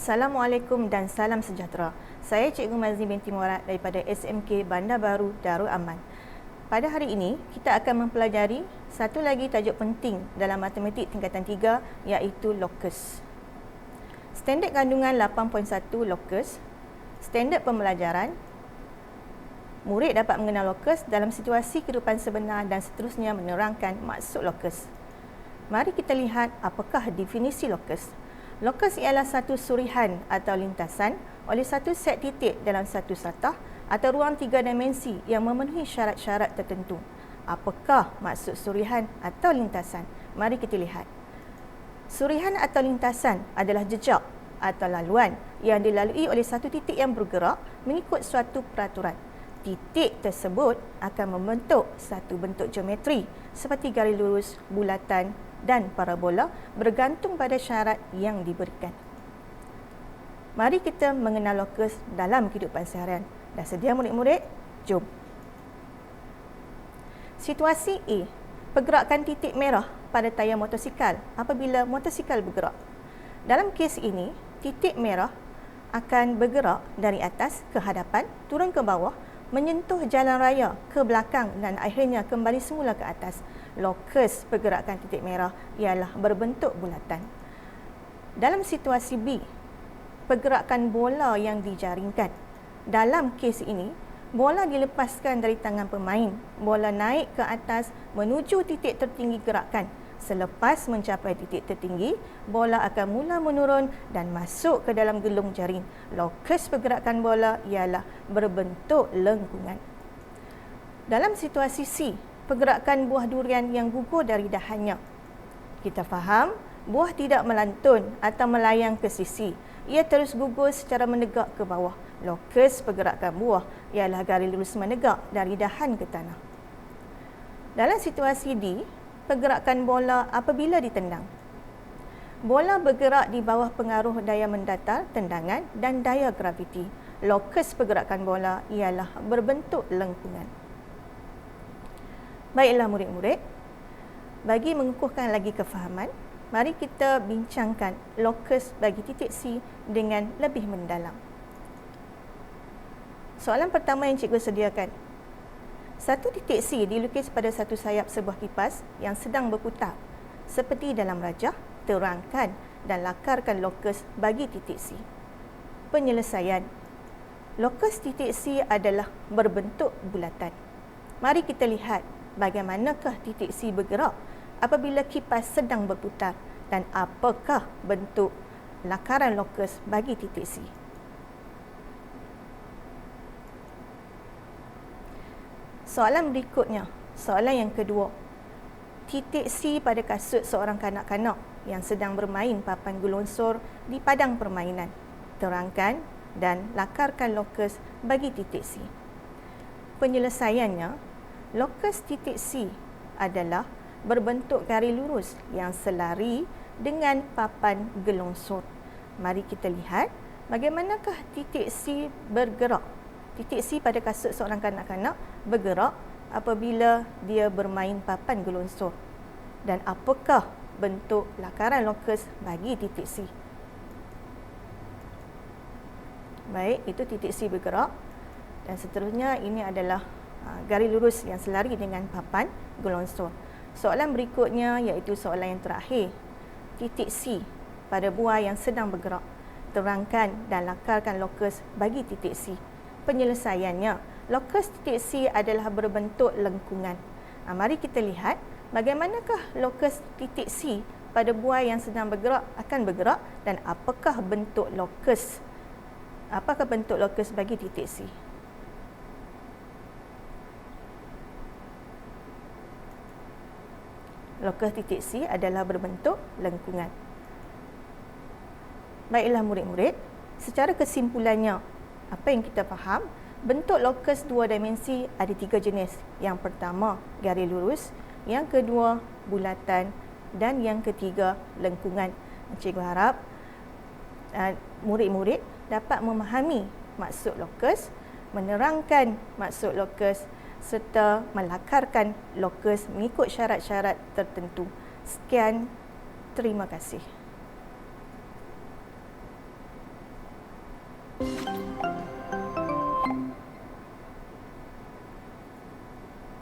Assalamualaikum dan salam sejahtera. Saya Cikgu Mazni binti Muarat daripada SMK Bandar Baru Darul Aman. Pada hari ini, kita akan mempelajari satu lagi tajuk penting dalam matematik tingkatan 3 iaitu locus. Standard kandungan 8.1 locus, standard pembelajaran, murid dapat mengenal locus dalam situasi kehidupan sebenar dan seterusnya menerangkan maksud locus. Mari kita lihat apakah definisi locus. Locus ialah satu surihan atau lintasan oleh satu set titik dalam satu satah atau ruang tiga dimensi yang memenuhi syarat-syarat tertentu. Apakah maksud surihan atau lintasan? Mari kita lihat. Surihan atau lintasan adalah jejak atau laluan yang dilalui oleh satu titik yang bergerak mengikut suatu peraturan. Titik tersebut akan membentuk satu bentuk geometri seperti garis lurus, bulatan dan parabola bergantung pada syarat yang diberikan. Mari kita mengenal locus dalam kehidupan seharian. Dah sedia murid-murid? Jom. Situasi A. Pergerakan titik merah pada tayar motosikal apabila motosikal bergerak. Dalam kes ini, titik merah akan bergerak dari atas ke hadapan, turun ke bawah, menyentuh jalan raya ke belakang dan akhirnya kembali semula ke atas. Locus pergerakan titik merah ialah berbentuk bulatan. Dalam situasi B, pergerakan bola yang dijaringkan. Dalam kes ini, bola dilepaskan dari tangan pemain. Bola naik ke atas menuju titik tertinggi gerakan. Selepas mencapai titik tertinggi, bola akan mula menurun dan masuk ke dalam gelung jaring. Locus pergerakan bola ialah berbentuk lengkungan. Dalam situasi C, pergerakan buah durian yang gugur dari dahannya. Kita faham, buah tidak melantun atau melayang ke sisi. Ia terus gugur secara menegak ke bawah. Locus pergerakan buah ialah garis lurus menegak dari dahan ke tanah. Dalam situasi D, pergerakan bola apabila ditendang. Bola bergerak di bawah pengaruh daya mendatar, tendangan dan daya graviti. Locus pergerakan bola ialah berbentuk lengkungan. Baiklah murid-murid, bagi mengukuhkan lagi kefahaman, mari kita bincangkan locus bagi titik C dengan lebih mendalam. Soalan pertama yang cikgu sediakan. Satu titik C dilukis pada satu sayap sebuah kipas yang sedang berputar. Seperti dalam rajah, terangkan dan lakarkan locus bagi titik C. Penyelesaian. Locus titik C adalah berbentuk bulatan. Mari kita lihat bagaimanakah titik C bergerak apabila kipas sedang berputar dan apakah bentuk lakaran locus bagi titik C. Soalan berikutnya, soalan yang kedua. Titik C pada kasut seorang kanak-kanak yang sedang bermain papan gelonsor di padang permainan. Terangkan dan lakarkan locus bagi titik C. Penyelesaiannya, locus titik C adalah berbentuk garis lurus yang selari dengan papan gelonsor. Mari kita lihat bagaimanakah titik C bergerak. Titik C pada kasut seorang kanak-kanak bergerak apabila dia bermain papan gelonsor. Dan apakah bentuk lakaran locus bagi titik C? Baik, itu titik C bergerak. Dan seterusnya ini adalah garis lurus yang selari dengan papan gelonsor. Soalan berikutnya iaitu soalan yang terakhir. Titik C pada buah yang sedang bergerak. Terangkan dan lakarkan locus bagi titik C. Penyelesaiannya, locus titik C adalah berbentuk lengkungan. Mari kita lihat bagaimanakah locus titik C pada buah yang sedang bergerak akan bergerak dan apakah bentuk locus bagi titik C. Locus titik C adalah berbentuk lengkungan. Baiklah murid-murid, secara kesimpulannya, apa yang kita faham, bentuk locus dua dimensi ada tiga jenis. Yang pertama, garis lurus. Yang kedua, bulatan. Dan yang ketiga, lengkungan. Cikgu harap murid-murid dapat memahami maksud locus, menerangkan maksud locus serta melakarkan locus mengikut syarat-syarat tertentu. Sekian, terima kasih.